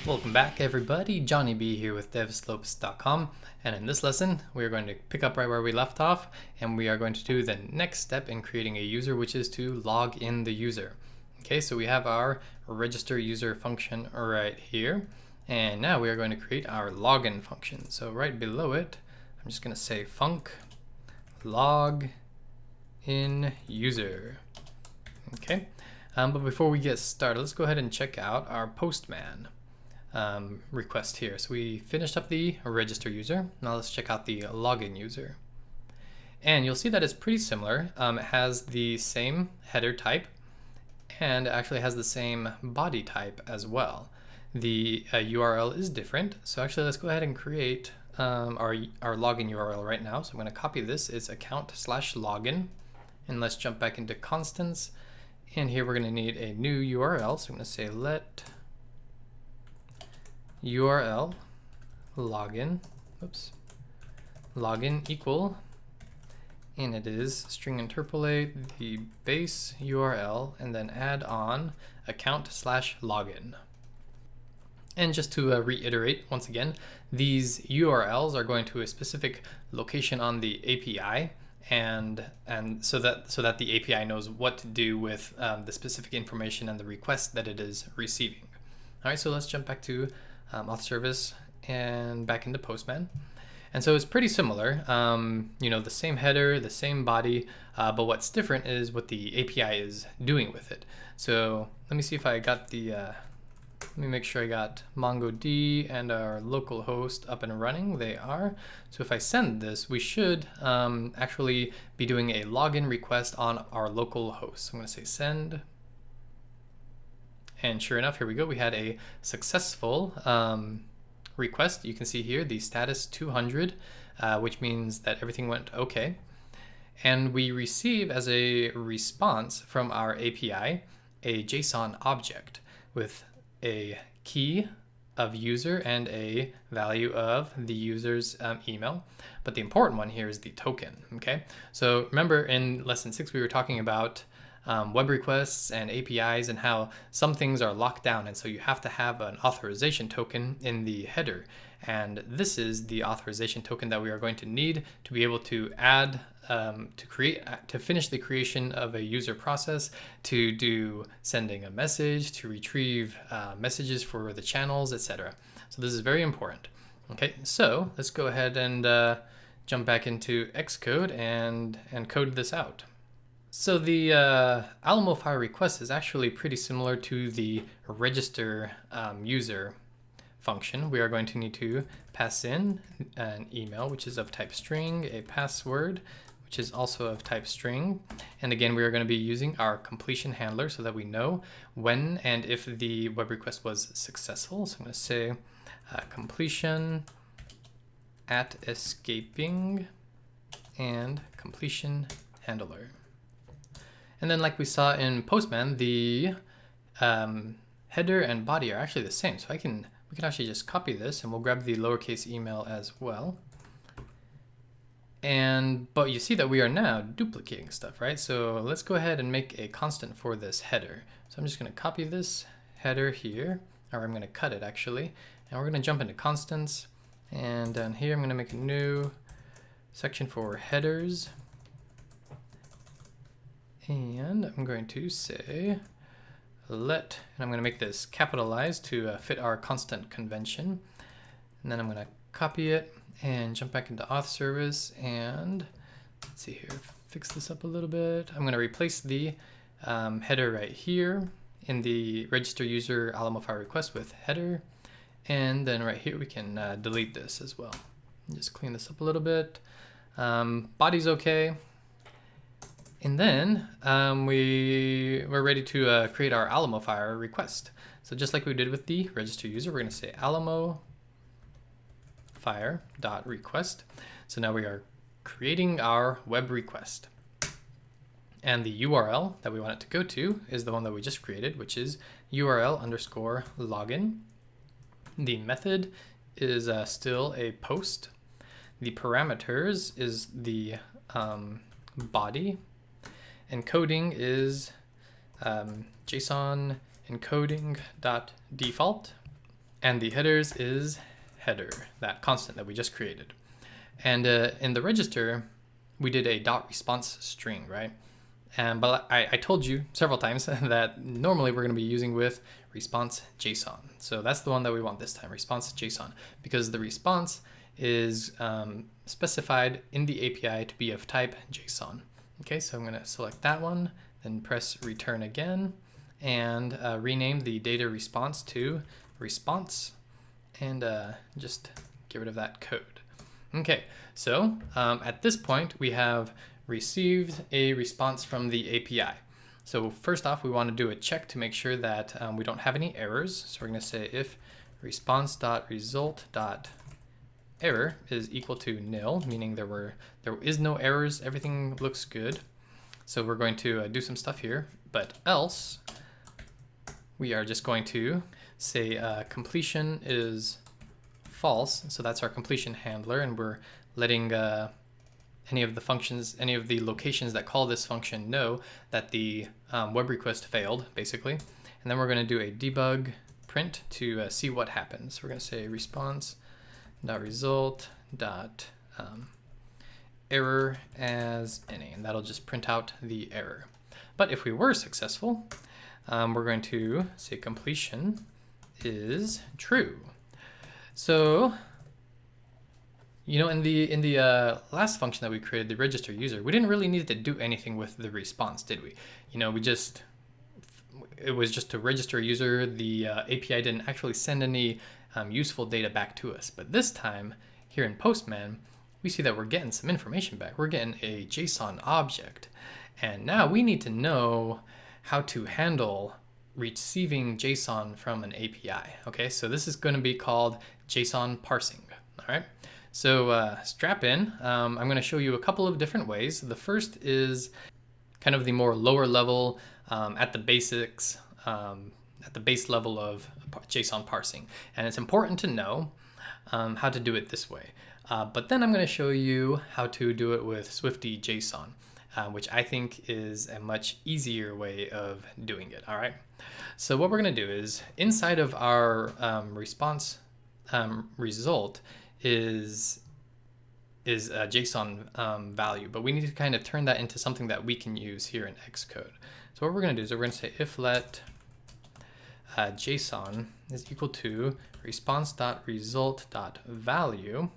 Welcome back everybody, Johnny B here with devslopes.com, and in this lesson we are going to pick up right where we left off, and we are going to do the next step in creating a user, which is to log in the user. Okay, so we have our register user function right here, and now we are going to create our login function. So right below it, I'm just going to say func log in user. Okay, but before we get started, let's go ahead and check out our postman request here. So we finished up the register user. Now let's check out the login user. And you'll see that it's pretty similar. It has the same header type and actually has the same body type as well. The URL is different. So actually let's go ahead and create our login URL right now. So I'm going to copy this. It's account/login. And let's jump back into constants. And here we're going to need a new URL. So I'm going to say let URL login equal, and it is string interpolate the base URL and then add on account/login. And just to reiterate once again, these URLs are going to a specific location on the API, and so that the API knows what to do with the specific information and the request that it is receiving. All right, so let's jump back to auth service and back into Postman. And so it's pretty similar, you know, the same header, the same body, but what's different is what the API is doing with it. So let me see if I got the, let me make sure I got MongoD and our local host up and running. They are. So if I send this, we should actually be doing a login request on our local host. So I'm going to say send. And sure enough, here we go. We had a successful request. You can see here the status 200, which means that everything went okay. And we receive as a response from our API a JSON object with a key of user and a value of the user's email. But the important one here is the token. Okay, so remember in lesson 6 we were talking about web requests and APIs and how some things are locked down, and so you have to have an authorization token in the header, and this is the authorization token that we are going to need to be able to add to finish the creation of a user process, to do sending a message, to retrieve messages for the channels, etc. So this is very important. Okay, so let's go ahead and jump back into Xcode and code this out. So the Alamo file request is actually pretty similar to the register user function. We are going to need to pass in an email, which is of type string, a password, which is also of type string. And again, we are going to be using our completion handler so that we know when and if the web request was successful. So I'm going to say completion at escaping and completion handler. And then like we saw in Postman, the header and body are actually the same. So we can actually just copy this and we'll grab the lowercase email as well. But you see that we are now duplicating stuff, right? So let's go ahead and make a constant for this header. So I'm just going to copy this header here, or I'm going to cut it actually. And we're going to jump into constants. And down here, I'm going to make a new section for headers. And I'm going to say let, and I'm going to make this capitalized to fit our constant convention. And then I'm going to copy it and jump back into auth service. And let's see here, fix this up a little bit. I'm going to replace the header right here in the register user Alamo file request with header. And then right here we can delete this as well. Just clean this up a little bit. Body's okay. And then we're ready to create our Alamo file request. So just like we did with the register user, we're going to say Alamo fire.request. So now we are creating our web request. And the URL that we want it to go to is the one that we just created, which is URL_login. The method is still a post. The parameters is the body. Encoding is JSON encoding.default, And the headers is header, that constant that we just created. And in the register, we did a .response string, right? But I told you several times that normally we're going to be using with response JSON. So that's the one that we want this time, response JSON, because the response is specified in the API to be of type JSON. Okay, so I'm going to select that one, then press return again, and rename the data response to response, and just get rid of that code. Okay, so at this point we have received a response from the API. So first off, we want to do a check to make sure that we don't have any errors. So we're going to say if response.result.error is equal to nil, meaning there is no errors, everything looks good. So we're going to do some stuff here, but else we are just going to say completion is false. So that's our completion handler, and we're letting any of the functions, any of the locations that call this function know that the web request failed, basically. And then we're going to do a debug print to see what happens. We're going to say response.result.error as any, and that'll just print out the error. But if we were successful, we're going to say completion is true. So, you know, in the last function that we created, the register user, we didn't really need to do anything with the response, did we? You know, it was just to register a user. The API didn't actually send any useful data back to us. But this time, here in Postman, we see that we're getting some information back. We're getting a JSON object. And now we need to know how to handle receiving JSON from an API. Okay, so this is going to be called JSON parsing. All right. So strap in. I'm going to show you a couple of different ways. The first is kind of the more lower level, at the basics, at the base level of JSON parsing. And it's important to know how to do it this way. But then I'm going to show you how to do it with Swifty JSON, which I think is a much easier way of doing it. All right. So what we're going to do is inside of our response result is a JSON value, but we need to kind of turn that into something that we can use here in Xcode. So what we're going to do is we're going to say if let JSON is equal to response.result.value,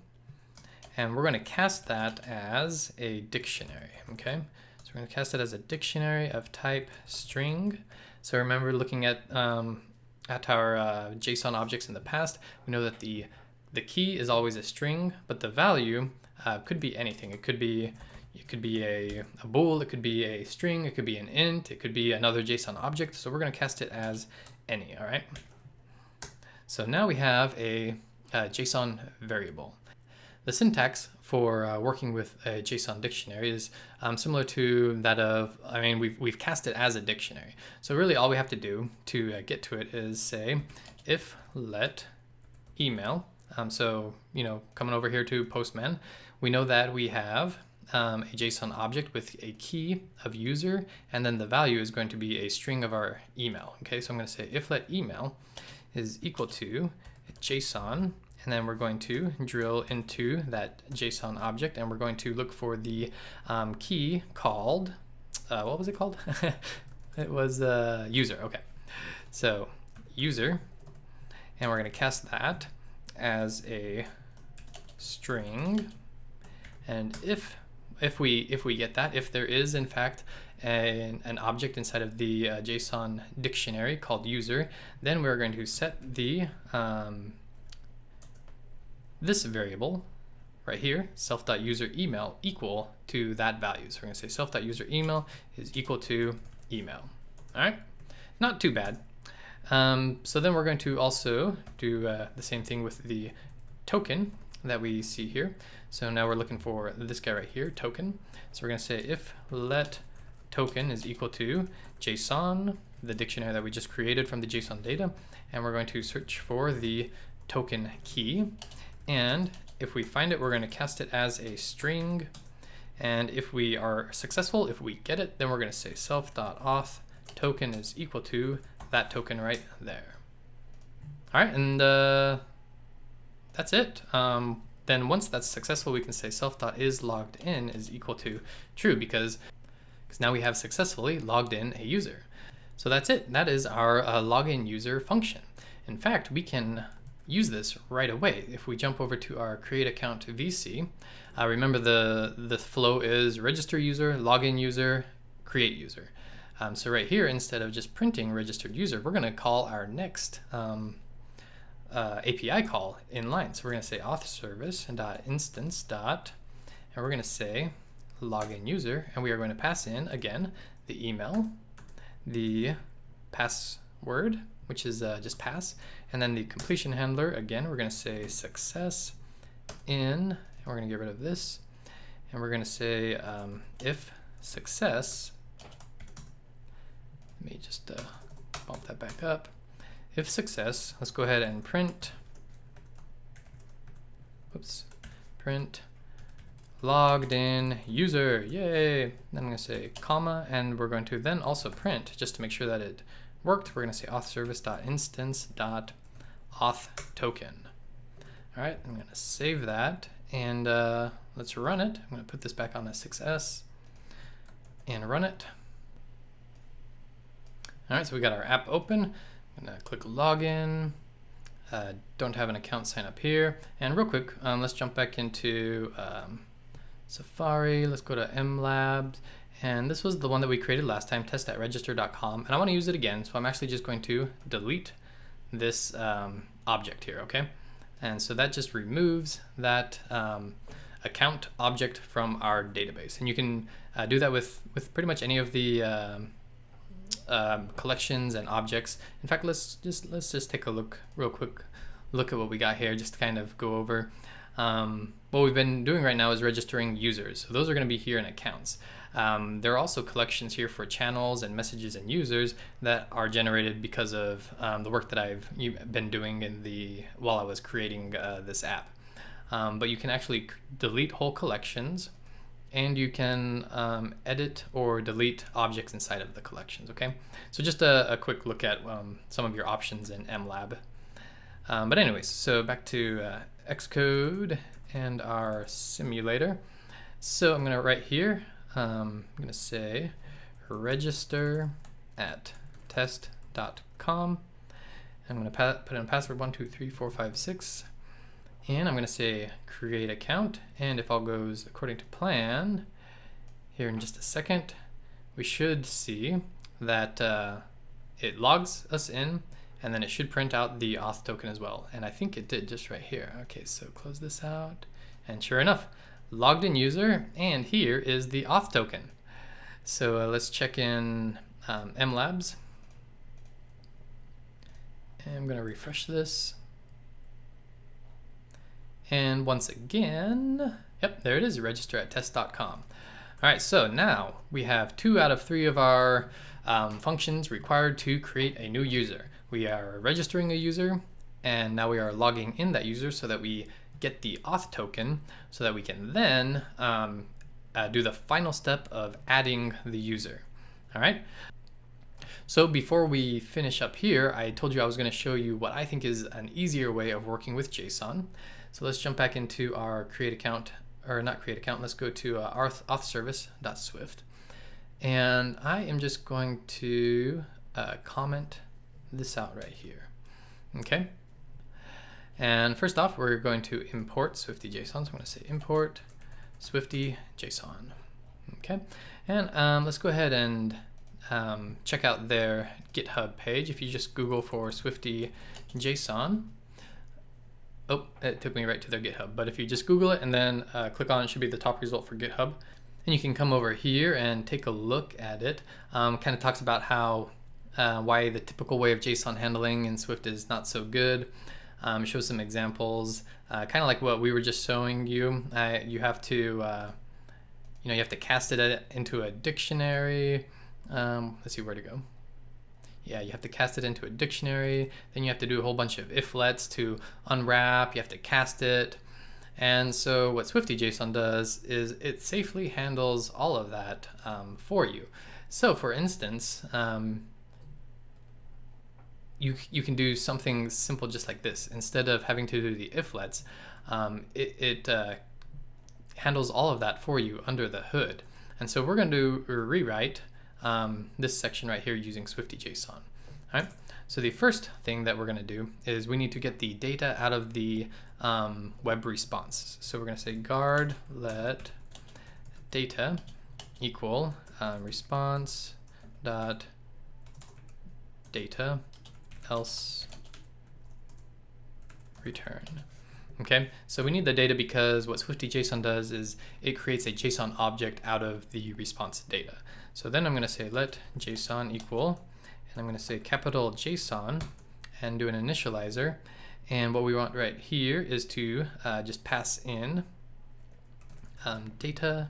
and we're going to cast that as a dictionary. Okay, so we're going to cast it as a dictionary of type string. So remember, looking at our JSON objects in the past, we know that the key is always a string, but the value could be anything. It could be a bool, it could be a string, it could be an int, it could be another JSON object. So we're going to cast it as any. All right. So now we have a JSON variable. The syntax for working with a JSON dictionary is similar to that of, I mean, we've cast it as a dictionary. So really all we have to do to get to it is say if let email. So, you know, coming over here to Postman, we know that we have a JSON object with a key of user, and then the value is going to be a string of our email. Okay, so I'm going to say if let email is equal to JSON, and then we're going to drill into that JSON object, and we're going to look for the key called, what was it called? It was user. Okay, so user, and we're going to cast that as a string, and if we get that, if there is in fact an object inside of the JSON dictionary called user, then we're going to set the this variable right here, self.userEmail, equal to that value. So we're going to say self.userEmail is equal to email. All right, not too bad. So then we're going to also do the same thing with the token that we see here. So now we're looking for this guy right here, token. So we're going to say if let token is equal to JSON, the dictionary that we just created from the JSON data, and we're going to search for the token key. And if we find it, we're going to cast it as a string. And if we are successful, if we get it, then we're going to say self.auth token is equal to that token right there. All right, and that's it. Then once that's successful, we can say self.isLoggedIn is equal to true because now we have successfully logged in a user. So that's it. That is our login user function. In fact, we can use this right away. If we jump over to our create account VC, remember the flow is register user, login user, create user. So right here, instead of just printing registered user, we're going to call our next API call in line. So we're going to say auth service dot instance dot, and we're going to say login user, and we are going to pass in again the email, the password, which is just pass, and then the completion handler. Again, we're going to say success in, and we're going to get rid of this, and we're going to say if success. Let me just bump that back up. If success, let's go ahead and print, print logged in user, yay. Then I'm going to say comma, and we're going to then also print, just to make sure that it worked, we're going to say auth service.instance.auth token. All right, I'm going to save that, and let's run it. I'm going to put this back on a 6S and run it. All right, so we got our app open. I'm going to click login. Don't have an account, sign up here. And real quick, let's jump back into Safari. Let's go to MLabs. And this was the one that we created last time, test.register.com. And I want to use it again, so I'm actually just going to delete this object here, okay? And so that just removes that account object from our database. And you can do that with pretty much any of the collections and objects. In fact, let's just take a look real quick, look at what we got here, just to kind of go over. What we've been doing right now is registering users. So those are going to be here in accounts. There are also collections here for channels and messages and users that are generated because of the work that I've been doing while I was creating this app. But you can actually delete whole collections, and you can edit or delete objects inside of the collections, okay? So just a quick look at some of your options in MLab. But anyways, so back to Xcode and our simulator. So I'm gonna write here, I'm gonna say register at test.com. I'm gonna put in password 1234556. And I'm going to say create account, and if all goes according to plan, here in just a second, we should see that it logs us in, and then it should print out the auth token as well. And I think it did just right here. Okay, so close this out, and sure enough, logged in user, and here is the auth token. So let's check in MLabs. And I'm going to refresh this. And once again, yep, there it is, register at test.com. All right, so now we have 2 out of 3 of our functions required to create a new user. We are registering a user, and now we are logging in that user so that we get the auth token so that we can then do the final step of adding the user. All right. So before we finish up here, I told you I was going to show you what I think is an easier way of working with JSON. So let's jump back into our create account, or not create account, let's go to auth service.swift. And I am just going to comment this out right here. Okay. And first off, we're going to import Swifty.json. So I'm going to say import Swifty.json. Okay. And let's go ahead and check out their GitHub page. If you just Google for Swifty.json, oh, it took me right to their GitHub. But if you just Google it and then click on it, should be the top result for GitHub. And you can come over here and take a look at it. Kind of talks about how why the typical way of JSON handling in Swift is not so good. Shows some examples, kind of like what we were just showing you. You have to, you have to cast it into a dictionary. Let's see where to go. Yeah, you have to cast it into a dictionary. Then you have to do a whole bunch of iflets to unwrap. You have to cast it. And so what Swifty.json does is it safely handles all of that for you. So for instance, you can do something simple just like this. Instead of having to do the if-lets, it handles all of that for you under the hood. And so we're going to rewrite this section right here using Swifty.json. All right. So the first thing that we're going to do is we need to get the data out of the web response. So we're going to say guard let data equal response dot data else return. Okay, so we need the data because what Swifty.json does is it creates a JSON object out of the response data. So then I'm going to say let JSON equal, and I'm going to say capital JSON and do an initializer. And what we want right here is to just pass in data,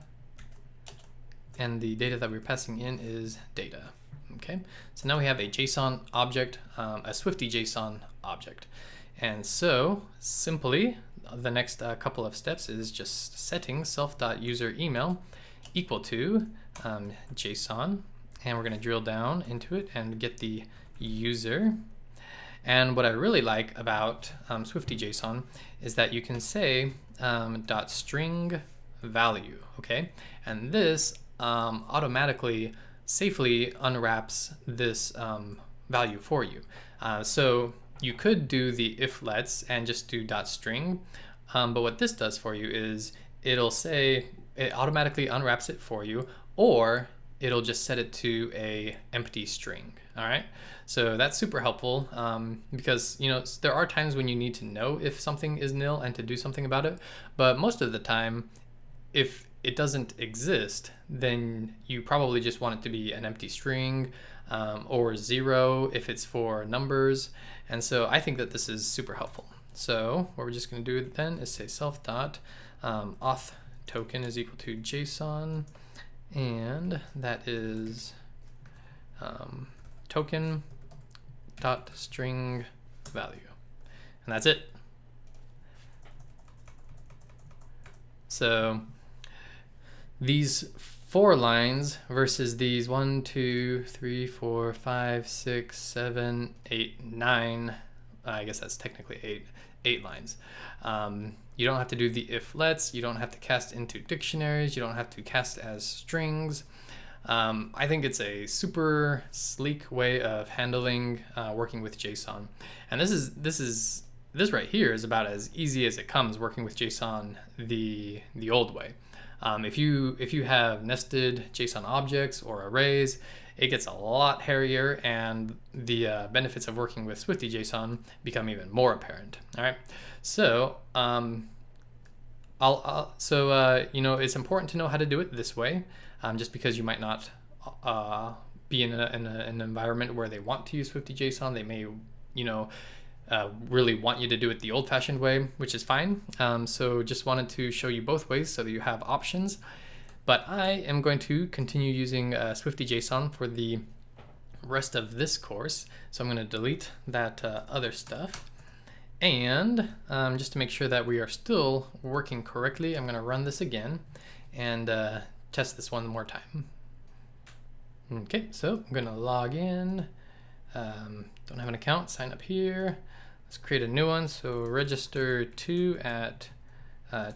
and the data that we're passing in is data. Okay, so now we have a JSON object, a Swifty.json object. And so simply the next couple of steps is just setting self.userEmail equal to JSON, and we're going to drill down into it and get the user. And what I really like about Swifty.json is that you can say .string value, okay? And this automatically safely unwraps this value for you. So you could do the if-lets and just do .string, but what this does for you is it'll say, it automatically unwraps it for you, or it'll just set it to a empty string. All right, so that's super helpful because there are times when you need to know if something is nil and to do something about it, but most of the time, if it doesn't exist, then you probably just want it to be an empty string or 0 if it's for numbers. And so I think that this is super helpful. So what we're just going to do then is say self.auth token is equal to JSON, and that is token dot string value, and that's it. So these 4 lines versus these 1, 2, 3, 4, 5, 6, 7, 8, 9. I guess that's technically 8 lines. You don't have to do the if-lets. You don't have to cast into dictionaries. You don't have to cast as strings. I think it's a super sleek way of handling working with JSON. And this right here is about as easy as it comes working with JSON the old way. If you have nested JSON objects or arrays, it gets a lot hairier, and the benefits of working with Swifty.json become even more apparent. All right, so it's important to know how to do it this way, just because you might not be in an environment where they want to use Swifty.json. They may really want you to do it the old-fashioned way, which is fine. So just wanted to show you both ways so that you have options. But I am going to continue using Swifty.json for the rest of this course. So I'm going to delete that other stuff. And just to make sure that we are still working correctly, I'm going to run this again and test this one more time. Okay, so I'm going to log in. Don't have an account, sign up here. Let's create a new one. So register to at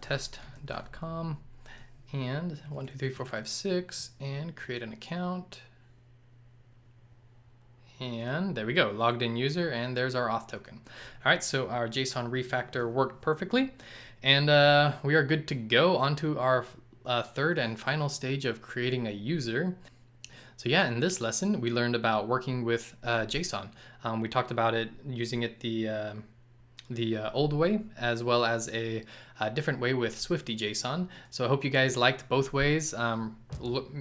test.com and 1, 2, 3, 4, 5, 6 and create an account. And there we go, logged in user, and there's our auth token. All right, so our JSON refactor worked perfectly, and we are good to go onto our third and final stage of creating a user. So yeah, in this lesson, we learned about working with JSON. We talked about it using it the old way, as well as a different way with Swifty.json. So I hope you guys liked both ways.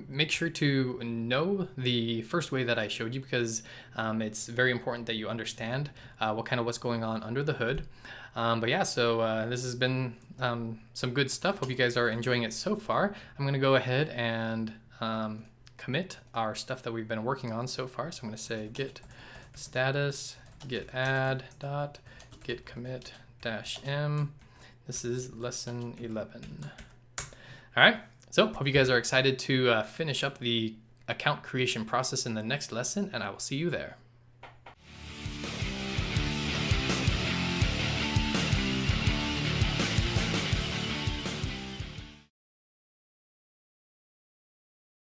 Make sure to know the first way that I showed you, because it's very important that you understand what's going on under the hood. But yeah, so this has been some good stuff. Hope you guys are enjoying it so far. I'm going to go ahead and commit our stuff that we've been working on so far. So I'm going to say git status git add dot git commit -m. This is lesson 11. All right, so hope you guys are excited to finish up the account creation process in the next lesson, and I will see you there.